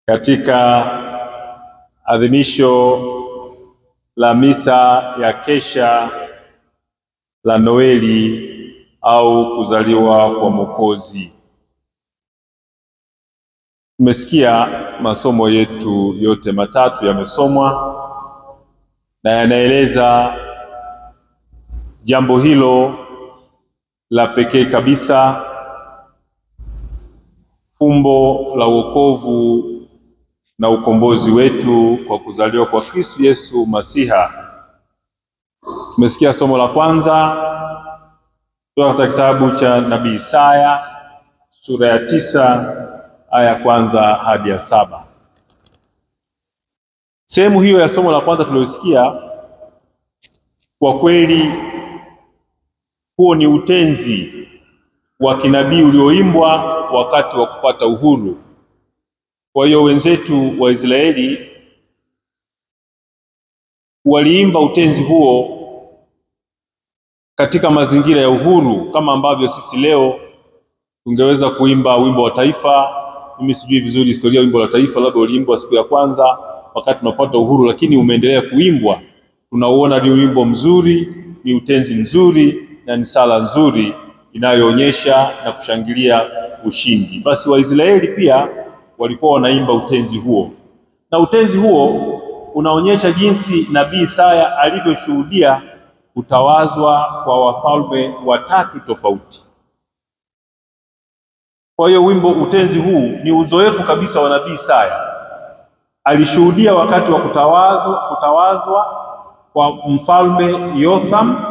katika adhimisho la misa ya kesha la Noeli au kuzaliwa kwa Mwokozi. Tumesikia masomo yetu yote matatu yamesomwa na yanaeleza jambo hilo la pekee kabisa, fumbo la wokovu na ukombozi wetu kwa kuzaliwa kwa Kristo Yesu Masiha. Tumesikia somo la kwanza kutoka katika kitabu cha Nabii Isaya sura ya 9 aya ya 1 hadi ya 7. Sehemu hiyo ya somo la kwanza tuliyosikia, kwa kweli huo ni utenzi wa kinabii ulioimbwa wakati wa kupata uhuru. Kwa hiyo wenzetu wa Israeli waliimba utenzi huo katika mazingira ya uhuru, kama ambavyo sisi leo tungeweza kuimba wimbo wa taifa. Mimi sijui vizuri historia wimbo wa taifa, labda uliimbwa siku ya kwanza wakati tunapata uhuru, lakini umeendelea kuimbwa. Tunauona ni wimbo mzuri, ni utenzi mzuri na ni sala nzuri inayoonyesha na kushangilia ushindi. Basi Waisraeli pia walikuwa wanaimba utenzi huo, na utenzi huo unaonyesha jinsi Nabii Isaya alivyoshuhudia kutawazwa kwa wafalme watatu tofauti. Kwa hiyo utenzi huu ni uzoefu kabisa wa Nabii Isaya. Alishuhudia wakati wa kutawazwa kwa mfalme Yotham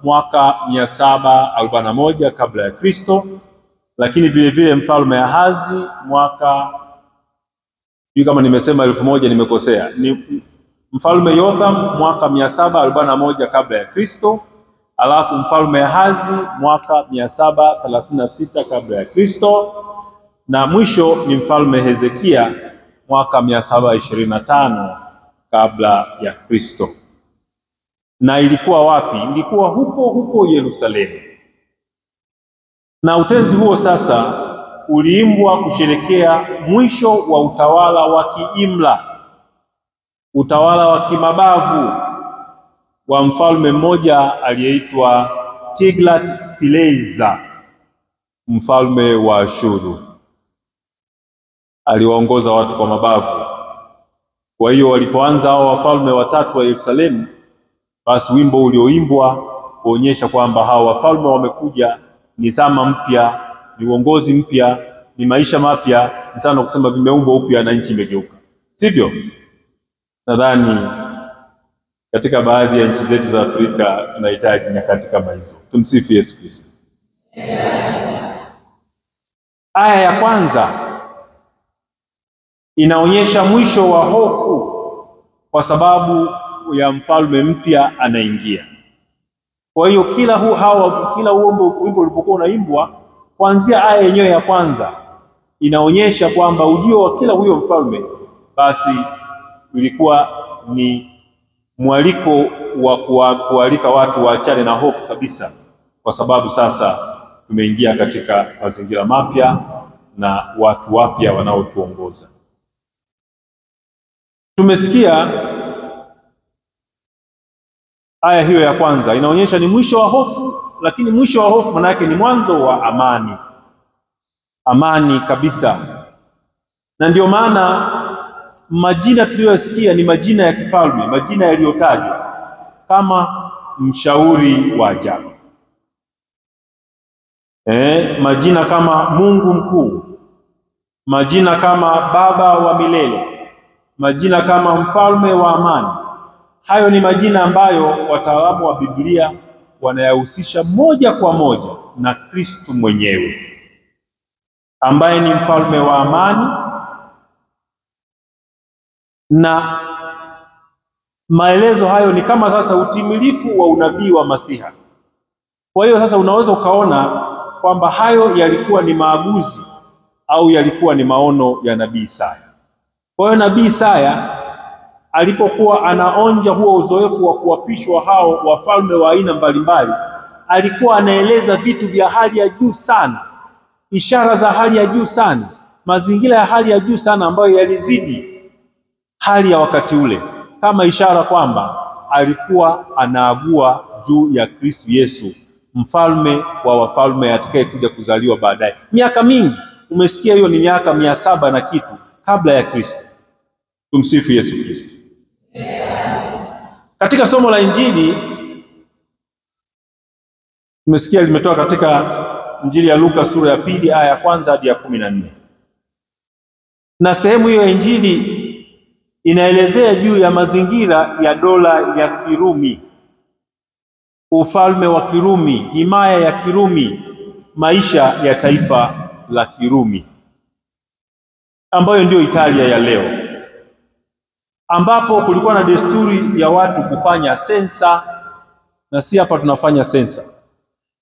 mwaka 741 kabla ya Kristo, lakini vile vile mfalme Ahazi mwaka, kama nimesema 1000 nimekosea, ni mfalme Yotham mwaka 741 kabla ya Kristo, alafu mfalme Ahazi mwaka 736 kabla ya Kristo, na mwisho ni mfalme Hezekia mwaka 725 kabla ya Kristo. Na ilikuwa wapi? Ilikuwa huko Yerusalemu. Na utenzi huo sasa uliimbwa kusherekea mwisho wa utawala wa kiimla, utawala wa kimabavu wa mfalme mmoja aliyeitwa Tiglath-Pileser, mfalme wa Ashuru. Aliwaongoza watu kwa mabavu. Kwa hiyo walipoanza hao wafalme watatu wa Yerusalemu, basi wimbo ulioimbwa kuonyesha kwamba hao wafalme wamekuja, ni zama mpya, ni uongozi mpya, ni maisha mapya, ni sana kusema vimeumbwa upya na nchi imegeuka. Sivyo? Nadhani katika baadhi ya nchi zetu za Afrika tunahitaji nyakati kama hizo. Tumsifu Yesu Kristo. Aya ya kwanza inaonyesha mwisho wa hofu kwa sababu ya mfalme mpya anaingia. Kwa hiyo kila wimbo ulipokuwa unaimbwa, kuanzia aya yenyewe ya kwanza inaonyesha kwamba ujio wa kila huyo mfalme basi ilikuwa ni mwaliko wa kualika watu waachane na hofu kabisa, kwa sababu sasa tumeingia katika mazingira mapya na watu wapya wanaotuongoza. Tumesikia aya hiyo ya kwanza inaonyesha ni mwisho wa hofu, lakini mwisho wa hofu maana yake ni mwanzo wa amani. Amani kabisa. Na ndio maana majina tuliyosikia ni majina ya kifalme, majina yaliyotajwa kama mshauri wa ajabu, majina kama Mungu mkuu, majina kama Baba wa milele, majina kama mfalme wa amani. Hayo ni majina ambayo wataalamu wa Biblia wanayahusisha moja kwa moja na Kristo mwenyewe, ambaye ni mfalme wa amani. Na maelezo hayo ni kama sasa utimilifu wa unabii wa Masiha. Kwa hiyo sasa unaweza ukaona kwamba hayo yalikuwa ni maaguzi au yalikuwa ni maono ya Nabii Isaya. Kwa hiyo Nabii Isaya alipokuwa anaonja huo uzoefu wa kuapishwa hao wafalme wa aina mbalimbali, alikuwa anaeleza vitu vya hali ya juu sana, ishara za hali ya juu sana, mazingira ya hali ya juu sana ambayo yalizidi hali ya wakati ule, kama ishara kwamba alikuwa anaagua juu ya Kristo Yesu, mfalme wa wafalme atakayekuja kuzaliwa baadaye. Miaka mingi, umesikia hiyo ni miaka 700 na kitu kabla ya Kristo. Tumsifu Yesu Kristo. Katika somo la Injili tumesikia limetoka katika Injili ya Luka sura ya 2 aya ya 1 hadi ya 14. Na sehemu hiyo ya Injili inaelezea juu ya mazingira ya dola ya Kirumi, ufalme wa Kirumi, himaya ya Kirumi, maisha ya taifa la Kirumi ambayo ndio Italia ya leo, ambapo kulikuwa na desturi ya watu kufanya sensa, na si hapa tunafanya sensa.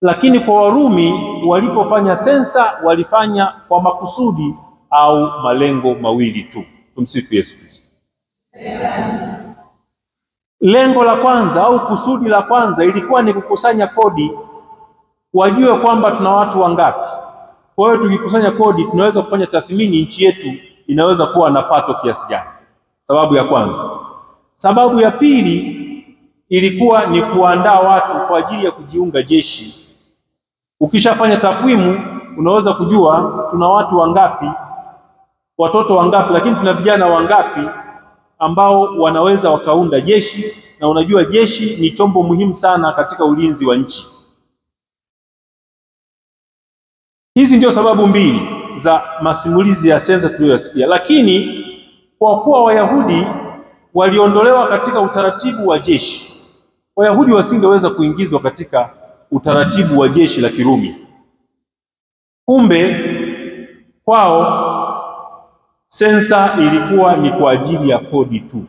Lakini kwa Warumi walipofanya sensa walifanya kwa makusudi au malengo mawili tu. Tumsifu Yesu Kristo. Lengo la kwanza au kusudi la kwanza ilikuwa ni kukusanya kodi, wajue kwamba tuna watu wangapi. Kwa hiyo tukikusanya kodi tunaweza kufanya tathmini nchi yetu inaweza kuwa na pato kiasi gani. Sababu ya kwanza. Sababu ya pili ilikuwa ni kuandaa watu kwa ajili ya kujiunga jeshi. Ukishafanya takwimu unaweza kujua tuna watu wangapi, watoto wangapi, lakini tuna vijana wangapi ambao wanaweza wakaunda jeshi, na unajua jeshi ni chombo muhimu sana katika ulinzi wa nchi. Hizi ndio sababu mbili za masimulizi ya sensa tuliyosikia. Lakini kwa kuwa Wayahudi waliondolewa katika utaratibu wa jeshi, Wayahudi wasingeweza kuingizwa katika utaratibu wa jeshi la Kirumi. Kumbe kwao sensa ilikuwa ni kwa ajili ya kodi tu.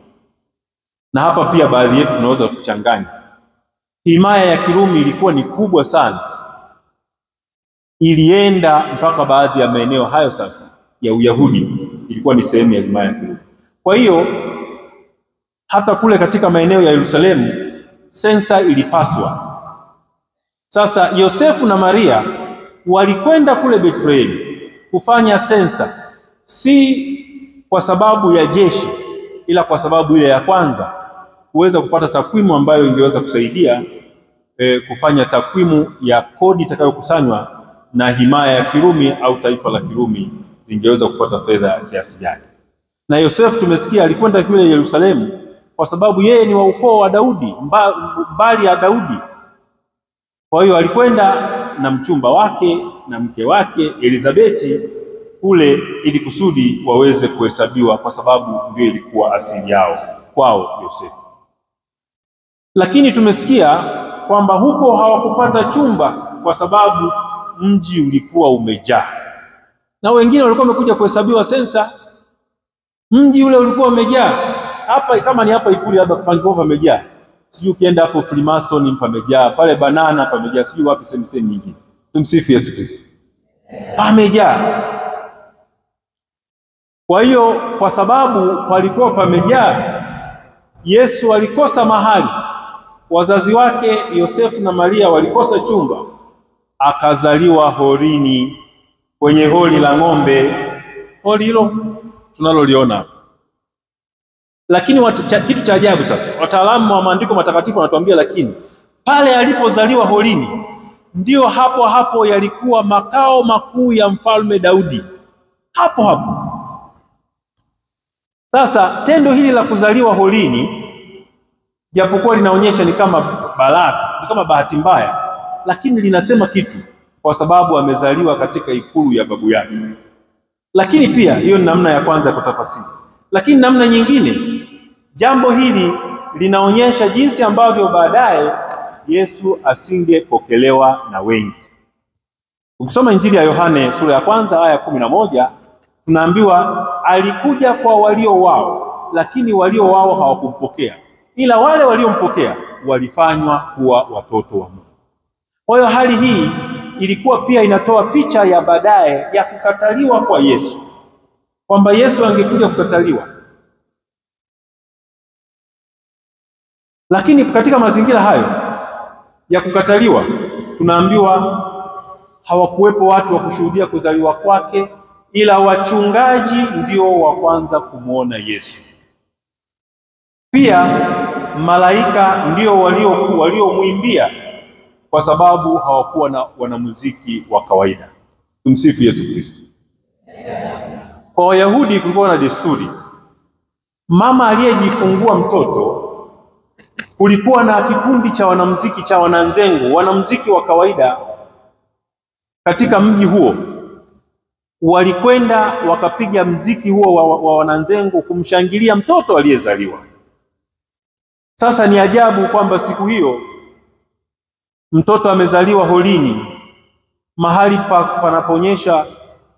Na hapa pia baadhi yetu tunaweza kuchanganya. Himaya ya Kirumi ilikuwa ni kubwa sana, ilienda mpaka baadhi ya maeneo hayo sasa ya Uyahudi ilikuwa ni sehemu ya himaya ya Kirumi. Kwa hiyo hata kule katika maeneo ya Yerusalemu sensa ilipaswa. Sasa Yosefu na Maria walikwenda kule Bethlehem kufanya sensa, si kwa sababu ya jeshi, ila kwa sababu ile ya kwanza, kuweza kupata takwimu ambayo ingeweza kusaidia kufanya takwimu ya kodi itakayokusanywa na himaya ya Kirumi au taifa la Kirumi lingeweza kupata fedha kiasi gani. Na Yosefu tumesikia alikwenda kule Yerusalemu kwa sababu yeye ni wa ukoo wa Daudi, mbali ya Daudi. Kwa hiyo alikwenda na mchumba wake na mke wake Elizabeti kule ili kusudi waweze kuhesabiwa, kwa sababu ndio ilikuwa asili yao kwao Yosefu. Lakini tumesikia kwamba huko hawakupata chumba kwa sababu mji ulikuwa umejaa. Na wengine walikuwa wamekuja kuhesabiwa sensa, mji ule ulikuwa umejaa. Hapa kama ni hapa Ikulu hapa palikuwa pamejaa. Sijui ukienda hapo Freemason pamejaa, pale Banana pamejaa, sijui wapi sehemu nyingine. Tumsifu Yesu Kristo. Pamejaa. Kwa hiyo kwa sababu palikuwa pamejaa, Yesu alikosa mahali. Wazazi wake Yosefu na Maria walikosa chumba, akazaliwa horini, kwenye holi la ng'ombe. Holi hilo tunaloliona. Lakini kitu cha ajabu sasa, wataalamu wa maandiko matakatifu wanatuambia, lakini pale alipozaliwa holini ndio hapo hapo yalikuwa makao makuu ya mfalme Daudi. Hapo hapo. Sasa tendo hili la kuzaliwa holini, japokuwa linaonyesha ni kama baraka, ni kama bahati mbaya, lakini linasema kitu, kwa sababu amezaliwa katika ikulu ya babu yake. Lakini pia hiyo ni namna ya kwanza ya kutafasiri. Lakini namna nyingine, jambo hili linaonyesha jinsi ambavyo baadaye Yesu asingepokelewa na wengi. Ukisoma Injili ya Yohane sura ya 1 aya 11, tunaambiwa alikuja kwa walio wao, lakini walio wao hawakumpokea, ila wale waliompokea walifanywa kuwa watoto wa Mungu. Kwa hiyo hali hii ilikuwa pia inatoa picha ya baadaye ya kukataliwa kwa Yesu, kwamba Yesu angekuja kukataliwa. Lakini katika mazingira hayo ya kukataliwa, tunaambiwa hawakuwepo watu wa kushuhudia kuzaliwa kwake, ila wachungaji ndio wa kwanza kumwona Yesu. Pia malaika ndio waliomwimbia kwa sababu hawakuwa na wanamuziki wa kawaida. Tumsifu Yesu Kristo. Kwa Wayahudi kulikuwa na desturi, mama aliyejifungua mtoto, kulikuwa na kikundi cha wanamuziki cha wananzengo, wanamuziki wa kawaida katika mji huo. Walikwenda wakapiga mziki huo wa wananzengo kumshangilia mtoto aliyezaliwa. Sasa ni ajabu kwamba siku hiyo mtoto amezaliwa holini, mahali panaponyesha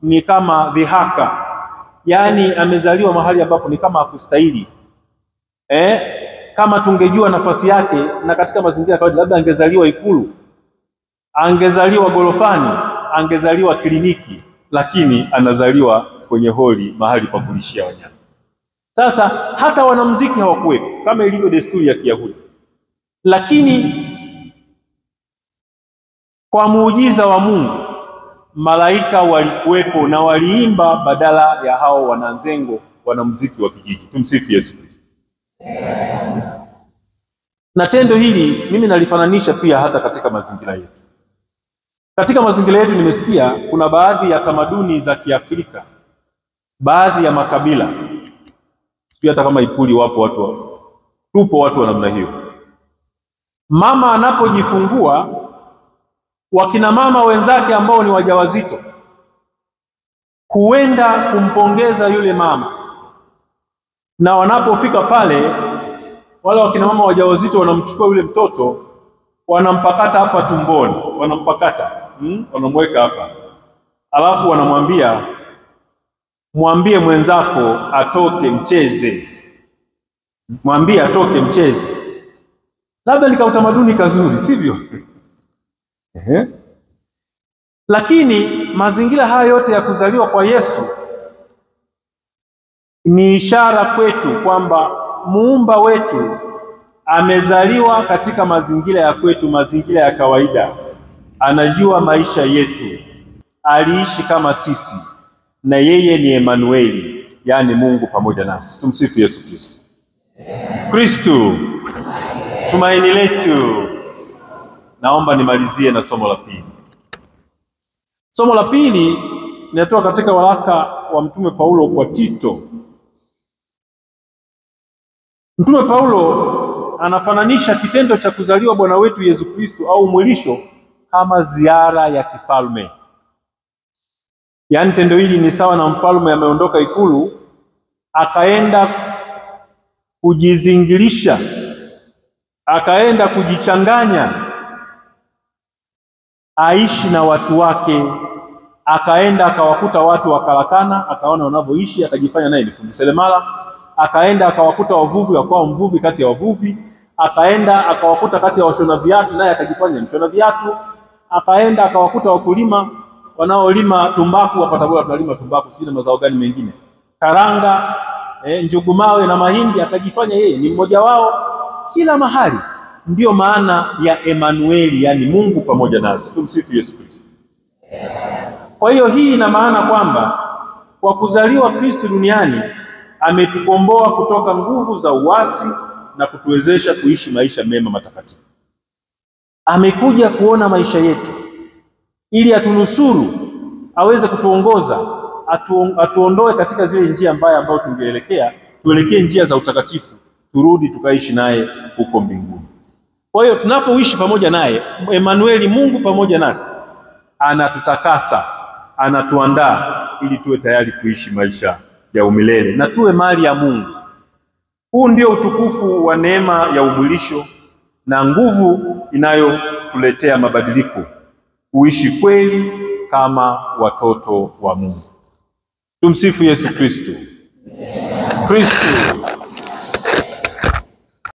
ni kama dhihaka, yaani amezaliwa mahali ambapo ni kama hakustahili. Kama tungejua nafasi yake na katika mazingira kawaida, labda angezaliwa Ikulu, angezaliwa gorofani, angezaliwa kliniki, lakini anazaliwa kwenye holi, mahali pa kulishia wanyama. Sasa hata wanamuziki hawakuwepo kama ilivyo desturi ya Kiyahudi, lakini kwa muujiza wa Mungu malaika walikuwepo na waliimba badala ya hao wananzengo, wanamuziki wa kijiji. Tumsifu Yesu Kristo. Na tendo hili mimi nalifananisha pia hata katika mazingira yetu. Katika mazingira yetu nimesikia kuna baadhi ya tamaduni za Kiafrika, baadhi ya makabila, sio hata kama Ipuli tupo watu wa namna hiyo. Mama anapojifungua, wakina mama wenzake ambao ni wajawazito huenda kumpongeza yule mama, na wanapofika pale, wale wakina mama wajawazito wanamchukua yule mtoto, wanampakata hapa tumboni, wanamweka hapa, alafu wanamwambia, mwambie mwenzako atoke mcheze, mwambie atoke mcheze. Labda ni utamaduni kazuri, sivyo? Lakini mazingira haya yote ya kuzaliwa kwa Yesu ni ishara kwetu kwamba muumba wetu amezaliwa katika mazingira ya kwetu, mazingira ya kawaida. Anajua maisha yetu, aliishi kama sisi, na yeye ni Emanueli, yaani Mungu pamoja nasi. Tumsifu Yesu Kristo. Kristo tumaini letu. Naomba nimalizie na somo la pili. Somo la pili linatoka katika waraka wa Mtume Paulo kwa Tito. Mtume Paulo anafananisha kitendo cha kuzaliwa Bwana wetu Yesu Kristo au mwilisho kama ziara ya kifalme. Yaani tendo hili ni sawa na mfalme ameondoka ikulu, akaenda kujizingilisha, akaenda kujichanganya, aishi na watu wake, akaenda akawakuta watu wakarakana, akaona wanavyoishi, akajifanya naye ni fundi seremala, akaenda akawakuta wavuvi, akawa mvuvi kati ya wavuvi, akaenda akawakuta kati ya washona viatu, naye akajifanya mshona viatu, akaenda akawakuta wakulima wanaolima tumbaku, wapata tunalima tumbaku, si na mazao gani mengine, karanga, njugu mawe na mahindi, akajifanya yeye ni mmoja wao kila mahali. Ndiyo maana ya Emanueli, yani Mungu pamoja nasi. Tumsifu Yesu Kristo. Kwa hiyo hii ina maana kwamba kwa kuzaliwa Kristo duniani ametukomboa kutoka nguvu za uasi na kutuwezesha kuishi maisha mema matakatifu. Amekuja kuona maisha yetu ili atunusuru, aweze kutuongoza, atuondoe katika zile njia mbaya ambazo tungeelekea, tuelekee njia za utakatifu, turudi tukaishi naye huko mbinguni. Kwa hiyo tunapoishi pamoja naye, Emanueli, Mungu pamoja nasi, anatutakasa, anatuandaa ili tuwe tayari kuishi maisha ya umilele na tuwe mali ya Mungu. Huu ndio utukufu wa neema ya umwilisho na nguvu inayotuletea mabadiliko, kuishi kweli kama watoto wa Mungu. Tumsifu Yesu Kristo. Kristo